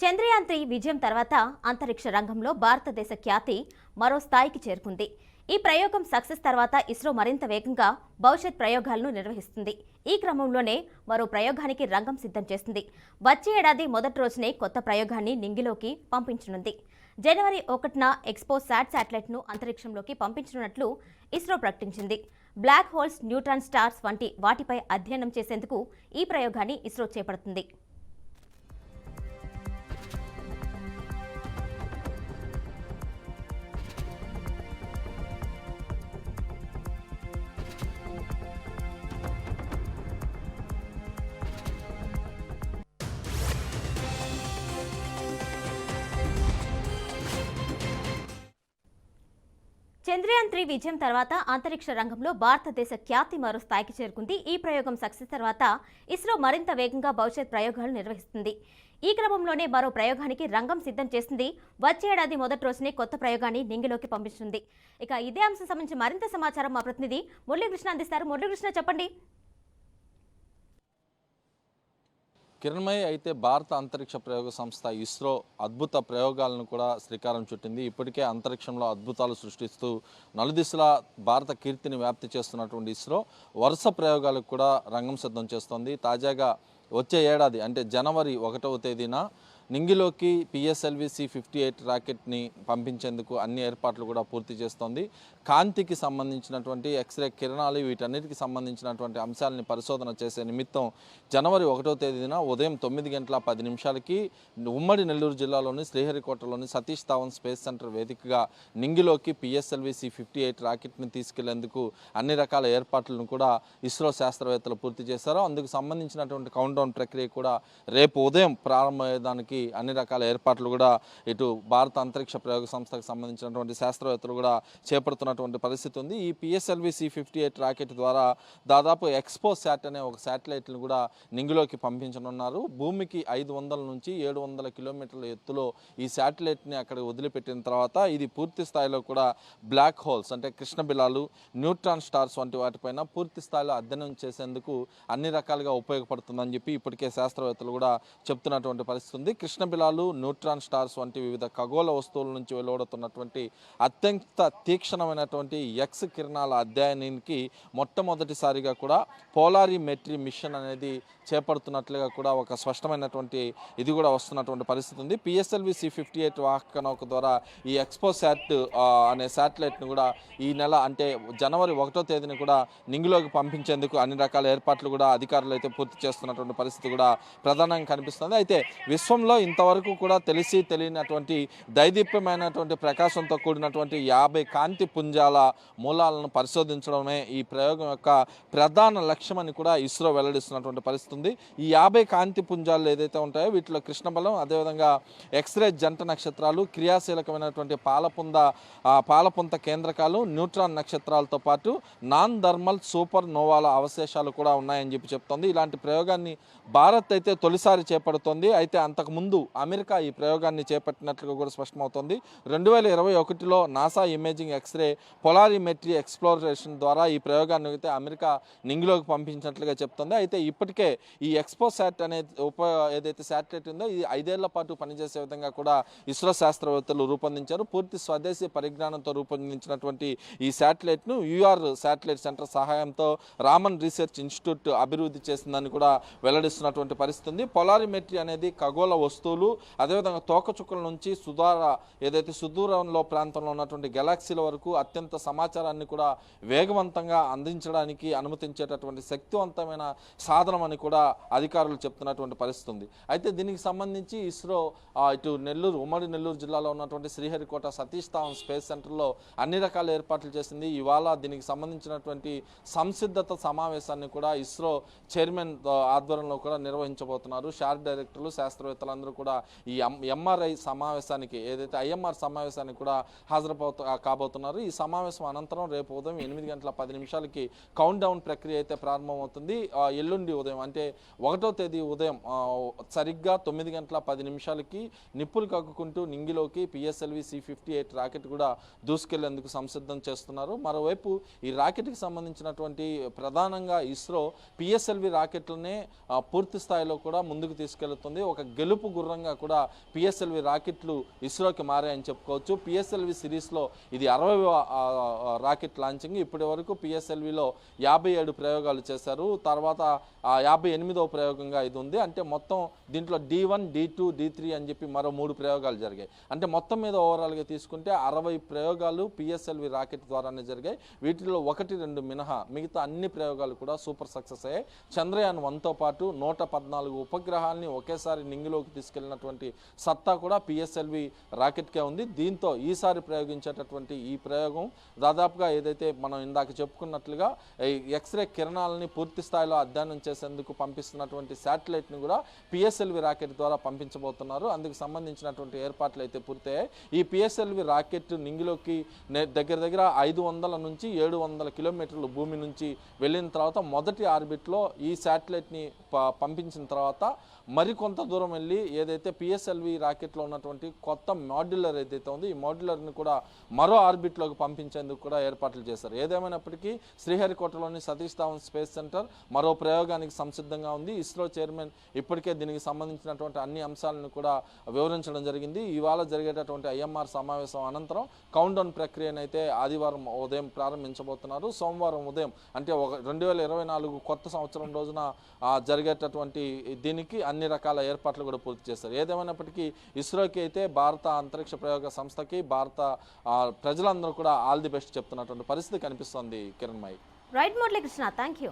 చంద్రయాన్-3 విజయం తర్వాత అంతరిక్ష రంగంలో భారతదేశ ఖ్యాతి మరో స్థాయికి చేరుకుంది. ఈ ప్రయోగం సక్సెస్ తర్వాత ఇస్రో మరింత వేగంగా భవిష్యత్ ప్రయోగాలను నిర్వహిస్తుంది. ఈ క్రమంలోనే మరో ప్రయోగానికి రంగం సిద్ధం చేస్తుంది. వచ్చే ఏడాది మొదటి రోజునే కొత్త ప్రయోగాన్ని నింగిలోకి పంపించనుంది. జనవరి 1న ఎక్స్పోసాట్ శాటిలైట్ను అంతరిక్షంలోకి పంపించనున్నట్లు ఇస్రో ప్రకటించింది. బ్లాక్ హోల్స్, న్యూట్రాన్ స్టార్స్ వంటి వాటిపై అధ్యయనం చేసేందుకు ఈ ప్రయోగాన్ని ఇస్రో చేపడుతుంది. చంద్రయాన్-3 విజయం తర్వాత అంతరిక్ష రంగంలో భారతదేశ ఖ్యాతి మరో స్థాయికి చేరుకుంది. ఈ ప్రయోగం సక్సెస్ తర్వాత ఇస్రో మరింత వేగంగా భవిష్యత్ ప్రయోగాలు నిర్వహిస్తుంది. ఈ క్రమంలోనే మరో ప్రయోగానికి రంగం సిద్ధం చేస్తుంది. వచ్చే ఏడాది మొదటి రోజునే కొత్త ప్రయోగాన్ని నింగిలోకి పంపిస్తుంది. ఇక ఇదే అంశం సంబంధించి మరింత సమాచారం మా ప్రతినిధి మురళీకృష్ణ అందిస్తారు. మురళీకృష్ణ, చెప్పండి. కిరణ్మయి అయితే భారత అంతరిక్ష ప్రయోగ సంస్థ ఇస్రో అద్భుత ప్రయోగాలను కూడా శ్రీకారం చుట్టింది. ఇప్పటికే అంతరిక్షంలో అద్భుతాలు సృష్టిస్తూ నలుదిశలా భారత కీర్తిని వ్యాప్తి చేస్తున్నటువంటి ఇస్రో వరుస ప్రయోగాలకు కూడా రంగం సిద్ధం చేస్తోంది. తాజాగా వచ్చే ఏడాది అంటే జనవరి 1వ తేదీన నింగిలోకి PSLV C-58 రాకెట్ని పంపించేందుకు అన్ని ఏర్పాట్లు కూడా పూర్తి చేస్తోంది. కాంతికి సంబంధించినటువంటి ఎక్స్రే కిరణాలు వీటన్నిటికి సంబంధించినటువంటి అంశాలని పరిశోధన చేసే నిమిత్తం జనవరి 1వ తేదీన ఉదయం 9:10 ఉమ్మడి నెల్లూరు జిల్లాలోని శ్రీహరికోటలోని సతీష్ ధావన్ స్పేస్ సెంటర్ వేదికగా నింగిలోకి PSLV C-58 రాకెట్ని తీసుకెళ్లేందుకు అన్ని రకాల ఏర్పాట్లను కూడా ఇస్రో శాస్త్రవేత్తలు పూర్తి చేశారు. అందుకు సంబంధించినటువంటి కౌంట్డౌన్ ప్రక్రియ కూడా రేపు ఉదయం ప్రారంభమయ్యేదానికి అన్ని రకాల ఏర్పాట్లు కూడా ఇటు భారత అంతరిక్ష ప్రయోగ సంస్థకు సంబంధించినటువంటి శాస్త్రవేత్తలు కూడా చేపడుతున్నటువంటి పరిస్థితి ఉంది. ఈ PSLV C-58 రాకెట్ ద్వారా దాదాపు ఎక్స్పోసాట్ అనే ఒక శాటిలైట్ను కూడా నింగిలోకి పంపించనున్నారు. భూమికి 500 నుంచి 700 కిలోమీటర్ల ఎత్తులో ఈ శాటిలైట్ని అక్కడ వదిలిపెట్టిన తర్వాత ఇది పూర్తి స్థాయిలో కూడా బ్లాక్ హోల్స్ అంటే కృష్ణబిలాలు, న్యూట్రాన్ స్టార్స్ వంటి వాటిపైన పూర్తి స్థాయిలో అధ్యయనం చేసేందుకు అన్ని రకాలుగా ఉపయోగపడుతుందని చెప్పి ఇప్పటికే శాస్త్రవేత్తలు కూడా చెప్తున్నటువంటి పరిస్థితి ఉంది. కృష్ణబిలాలు, న్యూట్రాన్ స్టార్స్ వంటి వివిధ ఖగోళ వస్తువుల నుంచి వెలువడుతున్నటువంటి అత్యంత తీక్షణమైనటువంటి ఎక్స్ కిరణాల అధ్యయనానికి మొట్టమొదటిసారిగా కూడా పోలారిమెట్రీ మిషన్ అనేది చేపడుతున్నట్లుగా కూడా ఒక స్పష్టమైనటువంటి ఇది కూడా వస్తున్నటువంటి పరిస్థితి ఉంది. PSLV C-58 వాహక నౌక ద్వారా ఈ ఎక్స్పోసాట్ అనే శాటిలైట్ను కూడా ఈ నెల అంటే జనవరి 1వ తేదీని కూడా నింగిలోకి పంపించేందుకు అన్ని రకాల ఏర్పాట్లు కూడా అధికారులు అయితే పూర్తి చేస్తున్నటువంటి పరిస్థితి కూడా ప్రధానంగా కనిపిస్తుంది. అయితే విశ్వంలో ఇంతవరకు కూడా తెలియనటువంటి దైదీప్యమైనటువంటి ప్రకాశంతో కూడినటువంటి 50 కాంతి పుంజాల మూలాలను పరిశోధించడమే ఈ ప్రయోగం యొక్క ప్రధాన లక్ష్యమని కూడా ఇస్రో వెల్లడిస్తున్నటువంటి పరిస్థితి ఉంది. ఈ 50 కాంతి పుంజాలు ఏదైతే ఉంటాయో వీటిలో కృష్ణబలం, అదేవిధంగా ఎక్స్రే జంట నక్షత్రాలు, క్రియాశీలకమైనటువంటి పాలపుంత కేంద్రకాలు, న్యూట్రాన్ నక్షత్రాలతో పాటు నాన్ థర్మల్ సూపర్ నోవాల అవశేషాలు కూడా ఉన్నాయని చెప్పి చెప్తోంది. ఇలాంటి ప్రయోగాన్ని భారత్ అయితే తొలిసారి చేపడుతోంది. అయితే అంతకుముందు అమెరికా ఈ ప్రయోగాన్ని చేపట్టినట్లుగా కూడా స్పష్టమవుతోంది. 2021లో నాసా ఇమేజింగ్ ఎక్స్రే పొలారిమెట్రీ ఎక్స్ప్లోరేషన్ ద్వారా ఈ ప్రయోగాన్ని అయితే అమెరికా నింగిలోకి పంపించినట్లుగా చెప్తోంది. అయితే ఇప్పటికే ఈ ఎక్స్పోసాట్ అనే ఏదైతే శాటిలైట్ ఉందో ఇది 5 ఏళ్ల పాటు పనిచేసే విధంగా కూడా ఇస్రో శాస్త్రవేత్తలు రూపొందించారు. పూర్తి స్వదేశీ పరిజ్ఞానంతో రూపొందించినటువంటి ఈ శాటిలైట్ను UR శాటిలైట్ సెంటర్ సహాయంతో రామన్ రీసెర్చ్ ఇన్స్టిట్యూట్ అభివృద్ధి చేసిందని కూడా వెల్లడిస్తున్నటువంటి పరిస్థితి ఉంది. పొలారిమెట్రీ అనేది ఖగోళ వస్తువులు, అదేవిధంగా తోకచుక్కల నుంచి ఏదైతే సుదూరంలో ప్రాంతంలో ఉన్నటువంటి గెలాక్సీల వరకు అత్యంత సమాచారాన్ని కూడా వేగవంతంగా అందించడానికి అనుమతించేటటువంటి శక్తివంతమైన సాధనం అని కూడా అధికారులు చెప్తున్నటువంటి పరిస్థితి ఉంది. అయితే దీనికి సంబంధించి ఇస్రో ఇటు ఉమ్మడి నెల్లూరు జిల్లాలో ఉన్నటువంటి శ్రీహరికోట సతీష్ ధావన్ స్పేస్ సెంటర్లో అన్ని రకాల ఏర్పాట్లు చేసింది. ఇవాళ దీనికి సంబంధించినటువంటి సంసిద్ధత సమావేశాన్ని కూడా ఇస్రో చైర్మన్ ఆధ్వర్యంలో కూడా నిర్వహించబోతున్నారు. షార్ డైరెక్టర్లు, శాస్త్రవేత్తలందరూ కూడా ఈ MRI సమావేశానికి ఏదైతే IMR సమావేశానికి కూడా కాబోతున్నారు. ఈ సమావేశం అనంతరం రేపు ఉదయం 8:10 కౌంట్ డౌన్ ప్రక్రియ అయితే ప్రారంభమవుతుంది. ఎల్లుండి ఉదయం అంటే అంటే 1వ తేదీ ఉదయం సరిగ్గా 9:10 నిప్పులు కక్కుకుంటూ నింగిలోకి పిఎస్ఎల్వి C-58 రాకెట్ కూడా దూసుకెళ్లేందుకు సంసిద్ధం చేస్తున్నారు. మరోవైపు ఈ రాకెట్కి సంబంధించినటువంటి ప్రధానంగా ఇస్రో పిఎస్ఎల్వి రాకెట్లనే పూర్తి స్థాయిలో కూడా ముందుకు తీసుకెళ్తుంది. ఒక గెలుపు గుర్రంగా కూడా పిఎస్ఎల్వి రాకెట్లు ఇస్రోకి మారాయని చెప్పుకోవచ్చు. పిఎస్ఎల్వి సిరీస్లో ఇది 60వ రాకెట్ లాంచింగ్. ఇప్పటి వరకు పిఎస్ఎల్విలో 57 ప్రయోగాలు చేశారు. తర్వాత 58వ ప్రయోగంగా ఇది ఉంది. అంటే మొత్తం దీంట్లో D1, D2, D3 అని చెప్పి మరో 3 ప్రయోగాలు జరిగాయి. అంటే మొత్తం మీద ఓవరాల్గా తీసుకుంటే 60 ప్రయోగాలు పిఎస్ఎల్వి రాకెట్ ద్వారానే జరిగాయి. వీటిలో 1-2 మినహా మిగతా అన్ని ప్రయోగాలు కూడా సూపర్ సక్సెస్ అయ్యాయి. చంద్రయాన్ 1తో పాటు 114 ఉపగ్రహాలని ఒకేసారి నింగిలోకి తీసుకెళ్లినటువంటి సత్తా కూడా పిఎస్ఎల్వి రాకెట్కే ఉంది. దీంతో ఈసారి ప్రయోగించేటటువంటి ఈ ప్రయోగం దాదాపుగా ఏదైతే మనం ఇందాక చెప్పుకున్నట్లుగా ఎక్స్రే కిరణాలని పూర్తి స్థాయిలో అధ్యయనం చేసేందుకు పంపిస్తున్నటువంటి శాటిలైట్ని కూడా పిఎస్ఎల్వి రాకెట్ ద్వారా పంపించబోతున్నారు. అందుకు సంబంధించినటువంటి ఏర్పాట్లు అయితే పూర్తయ్యాయి. ఈ పిఎస్ఎల్వి రాకెట్ నింగిలోకి దగ్గర 500 నుంచి 700 కిలోమీటర్లు భూమి నుంచి వెళ్ళిన తర్వాత మొదటి ఆర్బిట్లో ఈ శాటిలైట్ని పంపించిన తర్వాత మరికొంత దూరం వెళ్ళి ఏదైతే పిఎస్ఎల్వి రాకెట్లో ఉన్నటువంటి కొత్త మాడ్యులర్ ఏదైతే ఉందో ఈ మాడ్యులర్ని కూడా మరో ఆర్బిట్లోకి పంపించేందుకు కూడా ఏర్పాట్లు చేశారు. ఏదేమైనప్పటికీ శ్రీహరికోటలోని సతీష్ ధావన్ స్పేస్ సెంటర్ మరో ప్రయోగానికి సంసిద్ధంగా ఉంది. ఇస్రో చైర్మన్ ఇప్పటికే దీనికి సంబంధించినటువంటి అన్ని అంశాలను కూడా వివరించడం జరిగింది. ఇవాళ జరిగేటటువంటి IMR సమావేశం అనంతరం కౌంట్ డౌన్ ప్రక్రియను అయితే ఆదివారం ఉదయం ప్రారంభించబోతున్నారు. సోమవారం ఉదయం అంటే 2024 కొత్త సంవత్సరం రోజున జరిగేటటువంటి దీనికి అన్ని రకాల ఏర్పాట్లు కూడా పూర్తి చేస్తారు. ఏదేమైనప్పటికీ ఇస్రోకి అయితే భారత అంతరిక్ష ప్రయోగ సంస్థకి భారత ప్రజలందరూ కూడా ఆల్ ది బెస్ట్ చెప్తున్నటువంటి పరిస్థితి కనిపిస్తోంది Kiranmayi. Right Murali Krishna, thank you.